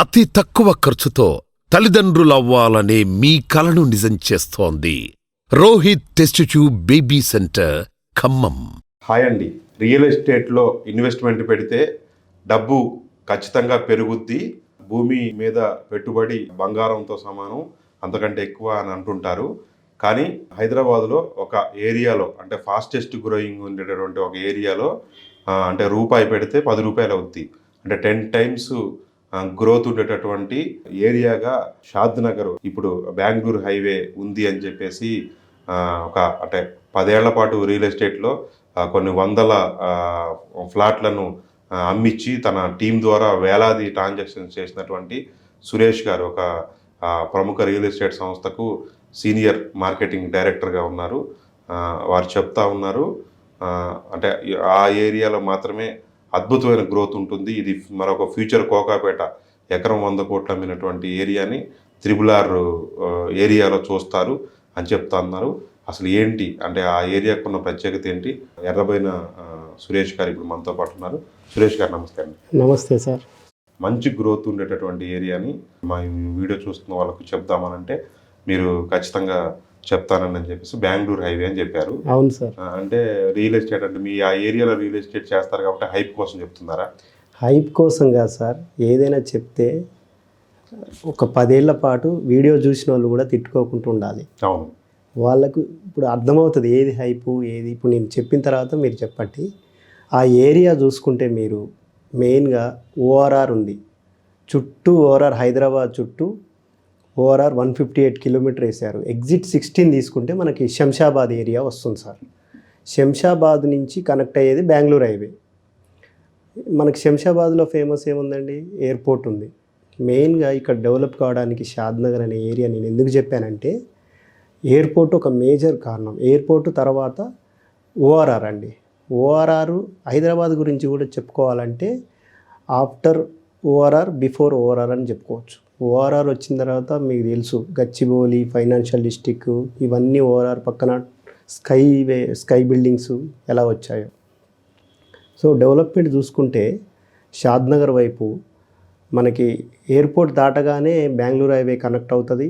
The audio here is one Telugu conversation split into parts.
అతి తక్కువ ఖర్చుతో తల్లిదండ్రులవ్వాలనే మీ కలను నిజం చేస్తోంది Rohit test tube baby centre Khammam. Hi అండి. రియల్ ఎస్టేట్లో ఇన్వెస్ట్మెంట్ పెడితే డబ్బు ఖచ్చితంగా పెరుగుద్ది. భూమి మీద పెట్టుబడి బంగారంతో సమానం, అంతకంటే ఎక్కువ అని అంటుంటారు. కానీ హైదరాబాద్లో ఒక ఏరియాలో, అంటే ఫాస్టెస్ట్ గ్రోయింగ్ ఉండేటటువంటి ఒక ఏరియాలో అంటే రూపాయి పెడితే 10 రూపాయలు అవుద్ది. అంటే 10 టైమ్స్ గ్రోత్ ఉండేటటువంటి ఏరియాగా షాద్ నగర్ ఇప్పుడు బెంగళూరు హైవే ఉంది అని చెప్పేసి ఒక అంటే 10 ఏళ్ల పాటు రియల్ ఎస్టేట్లో కొన్ని వందల ఫ్లాట్లను అమ్మించి తన టీం ద్వారా వేలాది ట్రాన్సాక్షన్స్ చేసినటువంటి సురేష్ గారు ఒక ప్రముఖ రియల్ ఎస్టేట్ సంస్థకు సీనియర్ మార్కెటింగ్ డైరెక్టర్గా ఉన్నారు. వారు చెప్తా ఉన్నారు, అంటే ఆ ఏరియాలో మాత్రమే అద్భుతమైన గ్రోత్ ఉంటుంది. ఇది మరొక ఫ్యూచర్ కోకాపేట ఎకరం 100 కోట్లు అమ్మినటువంటి ఏరియాని త్రిబుల్-ఆర్ ఏరియాలో చూస్తారు అని చెప్తా ఉన్నారు. అసలు ఏంటి అంటే ఆ ఏరియాకు ఉన్న ప్రత్యేకత ఏంటి? ఎర్రబోయిన సురేష్ గారు ఇప్పుడు మనతో పాటు ఉన్నారు. సురేష్ గారు నమస్తే అండి. నమస్తే సార్. మంచి గ్రోత్ ఉండేటటువంటి ఏరియాని మా వీడియో చూస్తున్న వాళ్ళకు చెప్దామనంటే మీరు ఖచ్చితంగా చెప్తానని చెప్పేసి బెంగళూరు హైవే అని చెప్పారు. అవును సార్. అంటే రియల్ ఎస్టేట్ అంటే మీ ఆ ఏరియాలో రియల్ ఎస్టేట్ చేస్తారు కాబట్టి హైప్ కోసం చెప్తున్నారా? హైప్ కోసం కాదు సార్, ఏదైనా చెప్తే ఒక 10 ఏళ్ల పాటు వీడియో చూసిన వాళ్ళు కూడా తిట్టుకోకుండా ఉండాలి. అవును, వాళ్ళకు ఇప్పుడు అర్థమవుతుంది ఏది హైపు ఏది. ఇప్పుడు నేను చెప్పిన తర్వాత మీరు చెప్పండి. ఆ ఏరియా చూసుకుంటే మీరు మెయిన్గా ఓఆర్ఆర్ ఉంది, చుట్టూ ఓఆర్ఆర్, హైదరాబాద్ చుట్టూ ఓఆర్ఆర్ 158 కిలోమీటర్ వేశారు. ఎగ్జిట్ 16 తీసుకుంటే మనకి శంషాబాద్ ఏరియా వస్తుంది సార్. శంషాబాద్ నుంచి కనెక్ట్ అయ్యేది బెంగళూరు హైవే. మనకి శంషాబాద్లో ఫేమస్ ఏముందండి? ఎయిర్పోర్ట్ ఉంది. మెయిన్గా ఇక్కడ డెవలప్ కావడానికి షాద్ నగర్ అనే ఏరియా నేను ఎందుకు చెప్పానంటే, ఎయిర్పోర్ట్ ఒక మేజర్ కారణం. ఎయిర్పోర్ట్ తర్వాత ఓఆర్ఆర్ అండి. ఓఆర్ఆర్ హైదరాబాద్ గురించి కూడా చెప్పుకోవాలంటే ఆఫ్టర్ ఓఆర్ఆర్ బిఫోర్ ఓఆర్ఆర్ అని చెప్పుకోవచ్చు. ఓఆర్ఆర్ వచ్చిన తర్వాత మీకు తెలుసు గచ్చిబౌలి ఫైనాన్షియల్ డిస్ట్రిక్ట్ ఇవన్నీ ఓఆర్ఆర్ పక్కన స్కై బిల్డింగ్స్ ఎలా వచ్చాయో. సో డెవలప్మెంట్ చూసుకుంటే షాద్ నగర్ వైపు మనకి ఎయిర్పోర్ట్ దాటగానే బెంగళూరు హైవే కనెక్ట్ అవుతుంది.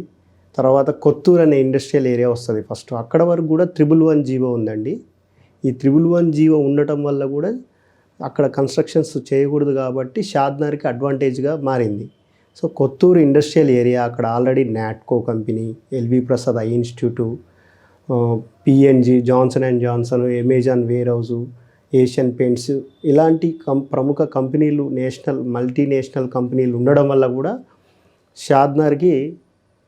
తర్వాత కొత్తూరు అనే ఇండస్ట్రియల్ ఏరియా వస్తుంది ఫస్ట్. అక్కడ వరకు కూడా 111 జీవో ఉందండి. ఈ 111 జీవో ఉండటం వల్ల కూడా అక్కడ కన్స్ట్రక్షన్స్ చేయకూడదు కాబట్టి షాద్ నగర్కి అడ్వాంటేజ్గా మారింది. సో కొత్తూరు ఇండస్ట్రియల్ ఏరియా, అక్కడ already Natco company, LV Prasad eye institute, PNG, Johnson and Johnson, Amazon warehouse, Asian Paints ఇలాంటి ప్రముఖ కంపెనీలు, మల్టీనేషనల్ కంపెనీలు ఉండడం వల్ల కూడా షాద్ నగర్కి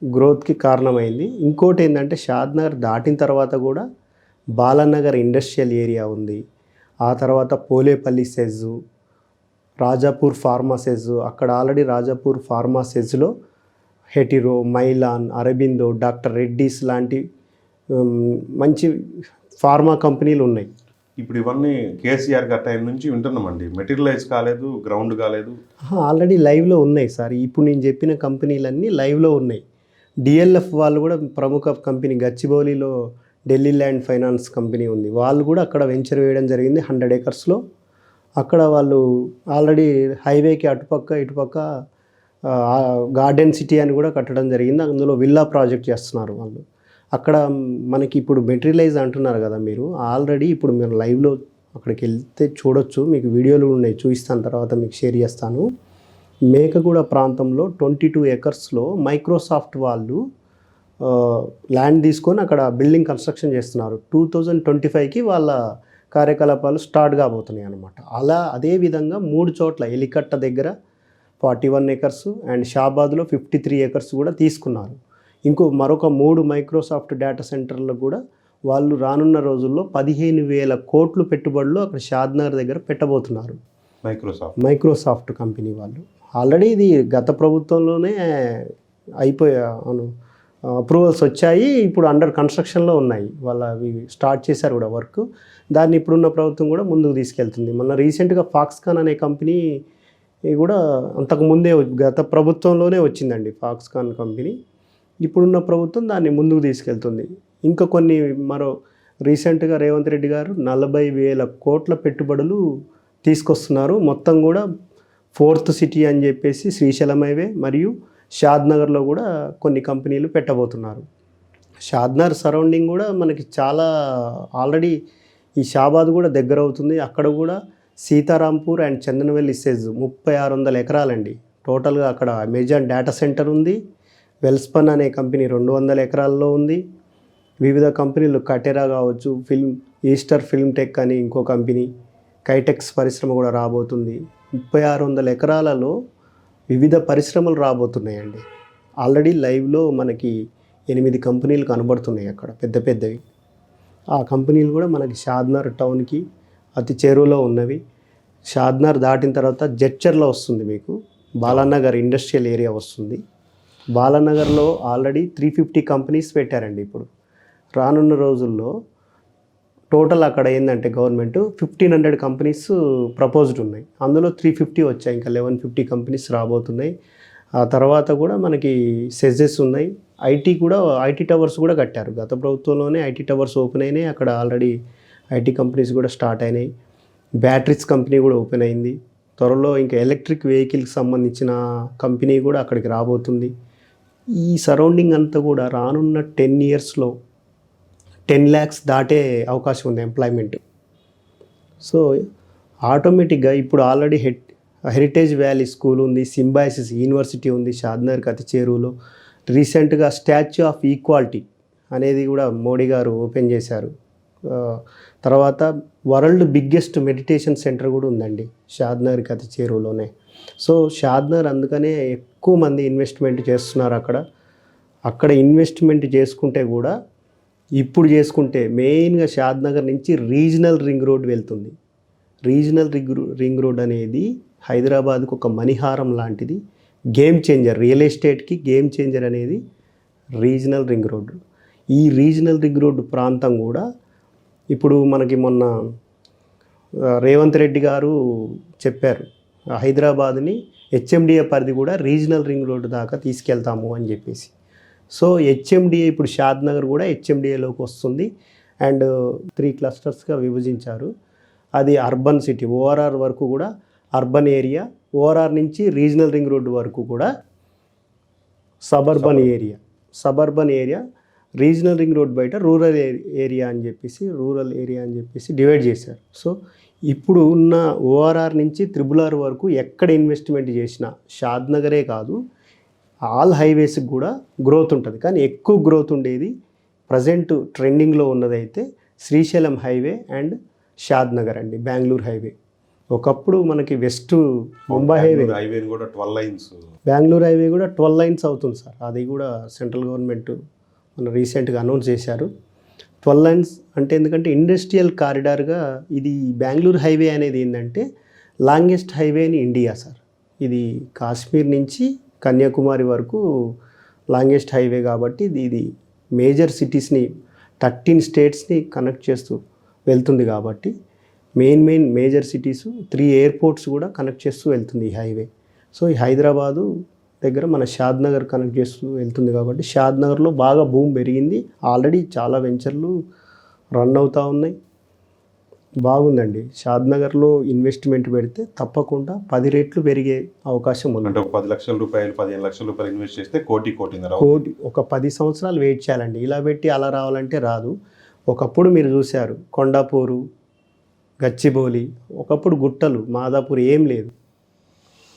గ్రోత్కి కారణమైంది. ఇంకోటి ఏంటంటే షాద్ నగర్ దాటిన తర్వాత కూడా బాలానగర్ ఇండస్ట్రియల్ ఏరియా ఉంది. ఆ తర్వాత పోలేపల్లి సెజ్, రాజాపూర్ ఫార్మాసెజ్, అక్కడ ఆల్రెడీ రాజాపూర్ ఫార్మాసెజ్లో హెటిరో, మైలాన్, అరబిందో, డాక్టర్ రెడ్డీస్ లాంటి మంచి ఫార్మా కంపెనీలు ఉన్నాయి. ఇప్పుడు ఇవన్నీ కేసీఆర్ గారి టైం నుంచి వింటున్నామండి. మెటీరియలైజ్ కాలేదు, గ్రౌండ్ కాలేదు. ఆల్రెడీ లైవ్లో ఉన్నాయి సార్. ఇప్పుడు నేను చెప్పిన కంపెనీలన్నీ లైవ్లో ఉన్నాయి. డిఎల్ఎఫ్ వాళ్ళు కూడా ప్రముఖ కంపెనీ గచ్చిబౌలిలో ఢిల్లీ ల్యాండ్ ఫైనాన్స్ కంపెనీ ఉంది. వాళ్ళు కూడా అక్కడ వెంచర్ వేయడం జరిగింది 100 ఏకర్స్లో. అక్కడ వాళ్ళు ఆల్రెడీ హైవేకి అటుపక్క ఇటుపక్క గార్డెన్ సిటీ అని కూడా కట్టడం జరిగింది. అందులో విల్లా ప్రాజెక్ట్ చేస్తున్నారు వాళ్ళు. అక్కడ మనకి ఇప్పుడు మెటీరియలైజ్ అంటున్నారు కదా మీరు, ఆల్రెడీ ఇప్పుడు మీరు లైవ్లో అక్కడికి వెళ్తే చూడొచ్చు. మీకు వీడియోలు ఉన్నాయి, చూపిస్తాను, తర్వాత మీకు షేర్ చేస్తాను. మేకగూడ ప్రాంతంలో 22 ఏకర్స్లో మైక్రోసాఫ్ట్ వాళ్ళు ల్యాండ్ తీసుకొని అక్కడ బిల్డింగ్ కన్స్ట్రక్షన్ చేస్తున్నారు. 2025కి వాళ్ళ కార్యకలాపాలు స్టార్ట్ కాబోతున్నాయి అన్నమాట. అలా అదేవిధంగా 3 చోట్ల ఎలికట్ట దగ్గర 41 ఏకర్స్ అండ్ షాబాద్లో 53 ఏకర్స్ కూడా తీసుకున్నారు. మరొక 3 మైక్రోసాఫ్ట్ డేటా సెంటర్లు కూడా వాళ్ళు రానున్న రోజుల్లో 15,000 కోట్లు పెట్టుబడులు అక్కడ షాద్ నగర్ దగ్గర పెట్టబోతున్నారు. మైక్రోసాఫ్ట్ కంపెనీ వాళ్ళు. ఆల్రెడీ ఇది గత ప్రభుత్వంలోనే అప్రూవల్స్ వచ్చాయి. ఇప్పుడు అండర్ కన్స్ట్రక్షన్లో ఉన్నాయి. అవి స్టార్ట్ చేశారు కూడా వర్క్. దాన్ని ఇప్పుడున్న ప్రభుత్వం కూడా ముందుకు తీసుకెళ్తుంది. మొన్న రీసెంట్గా ఫాక్స్కాన్ అనే కంపెనీ కూడా అంతకుముందే గత ప్రభుత్వంలోనే వచ్చిందండి. ఫాక్స్కాన్ కంపెనీ ఇప్పుడున్న ప్రభుత్వం దాన్ని ముందుకు తీసుకెళ్తుంది. ఇంకా కొన్ని రీసెంట్గా రేవంత్ రెడ్డి గారు 40,000 కోట్ల పెట్టుబడులు తీసుకొస్తున్నారు. మొత్తం కూడా ఫోర్త్ సిటీ అని చెప్పేసి శ్రీశైలం హైవే మరియు షాద్నగర్లో కూడా కొన్ని కంపెనీలు పెట్టబోతున్నారు. షాద్నగర్ సరౌండింగ్ కూడా మనకి చాలా ఆల్రెడీ ఈ షాబాద్ కూడా దగ్గర అవుతుంది. అక్కడ కూడా సీతారాంపూర్ అండ్ చందనవెల్లి సెజ్ 3600 ఎకరాలండి. టోటల్గా అక్కడ అమెజాన్ డేటా సెంటర్ ఉంది. వెల్స్పన్ అనే కంపెనీ 200 ఎకరాల్లో ఉంది. వివిధ కంపెనీలు కటెరా కావచ్చు, ఈస్టర్ ఫిల్మ్ టెక్ అని ఇంకో కంపెనీ, కైటెక్స్ పరిశ్రమ కూడా రాబోతుంది. 3600 ఎకరాలలో వివిధ పరిశ్రమలు రాబోతున్నాయండి. ఆల్రెడీ లైవ్లో మనకి 8 కంపెనీలు కనబడుతున్నాయి అక్కడ పెద్ద పెద్దవి. ఆ కంపెనీలు కూడా మనకి షాద్నగర్ టౌన్కి అతి చేరువలో ఉన్నవి. షాద్నగర్ దాటిన తర్వాత జడ్చర్లో వస్తుంది, మీకు బాలానగర్ ఇండస్ట్రియల్ ఏరియా వస్తుంది. బాలానగర్లో ఆల్రెడీ 350 కంపెనీస్ పెట్టారండి. ఇప్పుడు రానున్న రోజుల్లో టోటల్ అక్కడ ఏంటంటే గవర్నమెంట్ 1500 కంపెనీస్ ప్రపోజ్డ్ ఉన్నాయి. అందులో 350 వచ్చాయి, ఇంకా 1150 కంపెనీస్ రాబోతున్నాయి. ఆ తర్వాత కూడా మనకి సెజెస్ ఉన్నాయి. ఐటీ టవర్స్ కూడా కట్టారు. గత ప్రభుత్వంలోనే ఐటీ టవర్స్ ఓపెన్ అయినాయి. అక్కడ ఆల్రెడీ ఐటీ కంపెనీస్ కూడా స్టార్ట్ అయినాయి. బ్యాటరీస్ కంపెనీ కూడా ఓపెన్ అయింది. త్వరలో ఇంకా ఎలక్ట్రిక్ వెహికల్కి సంబంధించిన కంపెనీ కూడా అక్కడికి రాబోతుంది. ఈ సరౌండింగ్ అంతా కూడా రానున్న 10 ఇయర్స్లో 10 lakhs దాటే అవకాశం ఉంది ఎంప్లాయ్మెంట్. సో ఆటోమేటిక్గా ఇప్పుడు ఆల్రెడీ హెరిటేజ్ వ్యాలీ స్కూల్ ఉంది, సింబాయిసిస్ యూనివర్సిటీ ఉంది షాద్నగర్కి అతి చేరువలో. రీసెంట్గా స్టాచ్యూ ఆఫ్ ఈక్వాలిటీ అనేది కూడా మోడీ గారు ఓపెన్ చేశారు. తర్వాత వరల్డ్ బిగ్గెస్ట్ మెడిటేషన్ సెంటర్ కూడా ఉందండి షాద్నగర్కి అతి చేరువలోనే. సో షాద్నగర్ అందుకనే ఎక్కువ మంది ఇన్వెస్ట్మెంట్ చేస్తున్నారు అక్కడ ఇన్వెస్ట్మెంట్ చేసుకుంటే కూడా ఇప్పుడు చేసుకుంటే మెయిన్గా షాద్నగర్ నుంచి రీజనల్ రింగ్ రోడ్ వెళ్తుంది. రీజనల్ రింగ్ రోడ్ అనేది హైదరాబాద్కు ఒక మణిహారం లాంటిది, గేమ్ చేంజర్, రియల్ ఎస్టేట్కి గేమ్ చేంజర్ అనేది రీజనల్ రింగ్ రోడ్. ఈ రీజనల్ రింగ్ రోడ్ ప్రాంతం కూడా ఇప్పుడు మనకి మొన్న రేవంత్ రెడ్డి గారు చెప్పారు, హైదరాబాద్ని హెచ్ఎండిఏ పరిధి కూడా రీజనల్ రింగ్ రోడ్ దాకా తీసుకెళ్తాము అని చెప్పేసి. సో హెచ్ఎండిఏ ఇప్పుడు షాద్నగర్ కూడా హెచ్ఎండిఏలోకి వస్తుంది. అండ్ 3 క్లస్టర్స్గా విభజించారు. అది అర్బన్ సిటీ, ఓఆర్ఆర్ వరకు కూడా అర్బన్ ఏరియా, ఓఆర్ఆర్ నుంచి రీజనల్ రింగ్ రోడ్ వరకు కూడా suburban area, regional ring road బయట రూరల్ ఏరియా అని చెప్పేసి డివైడ్ చేశారు. సో ఇప్పుడు ఉన్న ఓఆర్ఆర్ నుంచి త్రిబుల్ ఆర్ వరకు ఎక్కడ ఇన్వెస్ట్మెంట్ చేసినా షాద్నగరే కాదు ఆల్ హైవేస్కి కూడా గ్రోత్ ఉంటుంది. కానీ ఎక్కువ గ్రోత్ ఉండేది ప్రజెంట్ ట్రెండింగ్లో ఉన్నదైతే శ్రీశైలం హైవే అండ్ షాద్నగర్ అండి, బెంగళూరు హైవే. ఒకప్పుడు మనకి వెస్ట్ ముంబై హైవే కూడా 12 లైన్స్, బెంగళూరు హైవే కూడా 12 లైన్స్ అవుతుంది సార్. అది కూడా సెంట్రల్ గవర్నమెంట్ మన రీసెంట్గా అనౌన్స్ చేశారు. 12 లైన్స్ అంటే ఎందుకంటే ఇండస్ట్రియల్ కారిడార్గా ఇది బెంగళూరు హైవే అనేది ఏంటంటే longest highway in India sir. ఇది కాశ్మీర్ నుంచి కన్యాకుమారి వరకు లాంగెస్ట్ హైవే కాబట్టి ఇది మేజర్ సిటీస్ని 13 స్టేట్స్ని కనెక్ట్ చేస్తూ వెళ్తుంది కాబట్టి మెయిన్ మేజర్ సిటీస్ 3 ఎయిర్పోర్ట్స్ కూడా కనెక్ట్ చేస్తూ వెళ్తుంది ఈ హైవే. సో ఈ హైదరాబాదు దగ్గర మన షాద్నగర్ కనెక్ట్ చేస్తూ వెళ్తుంది కాబట్టి షాద్నగర్లో బాగా భూమి పెరిగింది. ఆల్రెడీ చాలా వెంచర్లు రన్ అవుతూ ఉన్నాయి. బాగుందండి. షాద్నగర్లో ఇన్వెస్ట్మెంట్ పెడితే తప్పకుండా 10 రెట్లు పెరిగే అవకాశం ఉంది. అంటే 10 లక్షల రూపాయలు 15 లక్షల రూపాయలు ఇన్వెస్ట్ చేస్తే కోటి ఒక 10 సంవత్సరాలు వెయిట్ చేయాలండి. ఇలా పెట్టి అలా రావాలంటే రాదు. ఒకప్పుడు మీరు చూశారు కొండాపూరు, గచ్చిబౌలి, ఒకప్పుడు గుట్టలు, మాదాపూర్ ఏం లేదు.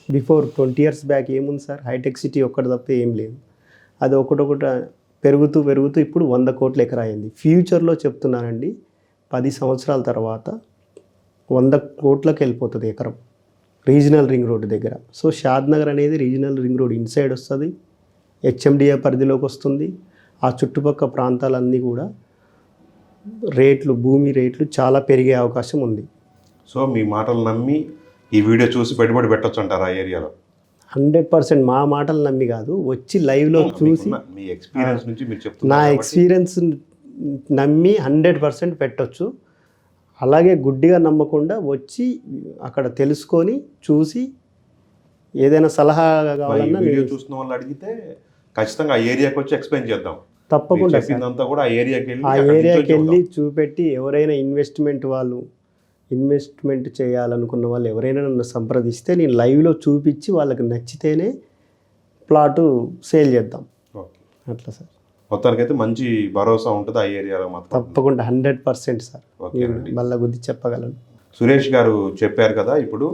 బిఫోర్ 20 years బ్యాక్ ఏముంది సార్, హైటెక్ సిటీ ఒక్కటి తప్ప ఏం లేదు. అది ఒకటొకటి పెరుగుతూ ఇప్పుడు 100 కోట్ల ఎకరా అయింది. ఫ్యూచర్లో చెప్తున్నానండి 10 సంవత్సరాల తర్వాత 100 కోట్లకు వెళ్ళిపోతుంది ఎకరం రీజనల్ రింగ్ రోడ్ దగ్గర. సో షాద్నగర్ అనేది రీజనల్ రింగ్ రోడ్ ఇన్సైడ్ వస్తుంది, హెచ్ఎండిఏ పరిధిలోకి వస్తుంది. ఆ చుట్టుపక్కల ప్రాంతాలన్నీ కూడా భూమి రేట్లు చాలా పెరిగే అవకాశం ఉంది. సో మీ మాటలు నమ్మి ఈ వీడియో చూసి పెట్టుబడి పెట్టొచ్చు అంటారు ఆ ఏరియాలో? 100% మా మాటలు నమ్మి కాదు, వచ్చి లైవ్లో చూసి మీ ఎక్స్పీరియన్స్ నుంచి మీరు చెప్తున్నారు. నా ఎక్స్పీరియన్స్ నమ్మి 100% పెట్టొచ్చు. అలాగే గుడ్డిగా నమ్మకుండా వచ్చి అక్కడ తెలుసుకొని చూసి ఏదైనా సలహా కావాలన్నా వీడియో చూస్తున్న వాళ్ళు అడిగితే ఖచ్చితంగా ఆ ఏరియాకి వచ్చి ఎక్స్ప్లెయిన్ చేద్దాం. తప్పకుండా చెప్పిందంతా కూడా ఆ ఏరియాకి వెళ్ళి చూపెట్టి ఎవరైనా ఇన్వెస్ట్మెంట్ వాళ్ళు ఇన్వెస్ట్మెంట్ చేయాలనుకున్న వాళ్ళు ఎవరైనా నన్ను సంప్రదిస్తే నేను లైవ్లో చూపించి వాళ్ళకి నచ్చితేనే ప్లాటు సేల్ చేద్దాం. ఓకే, అట్లా సార్. మొత్తానికైతే మంచి భరోసా ఉంటుంది ఆ ఏరియాలో మాత్రం. తప్పకుండా 100% సార్. ఓకే అండి. మళ్ళీ గుద్ది చెప్పగలను. సురేష్ గారు చెప్పారు కదా, ఇప్పుడు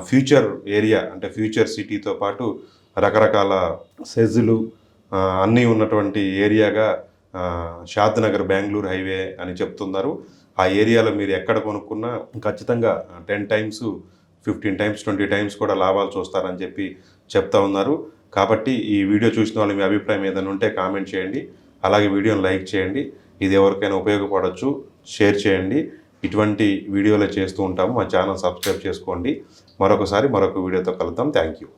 ఫ్యూచర్ ఏరియా అంటే ఫ్యూచర్ సిటీతో పాటు రకరకాల సెజ్లు అన్నీ ఉన్నటువంటి ఏరియాగా షాద్ నగర్ బెంగళూరు హైవే అని చెప్తున్నారు. ఆ ఏరియాలో మీరు ఎక్కడ కొనుక్కున్నా ఖచ్చితంగా 10 times 15 times 20 times కూడా లాభాలు చూస్తారని చెప్పి చెప్తా ఉన్నారు. కాబట్టి ఈ వీడియో చూసిన వాళ్ళు మీ అభిప్రాయం ఏదైనా ఉంటే కామెంట్ చేయండి. అలాగే వీడియోని లైక్ చేయండి. ఇది ఎవరికైనా ఉపయోగపడవచ్చు, షేర్ చేయండి. ఇటువంటి వీడియోలు చేస్తూ ఉంటాము. మా ఛానల్ సబ్స్క్రైబ్ చేసుకోండి. మరొక వీడియోతో కలుద్దాం. Thank you.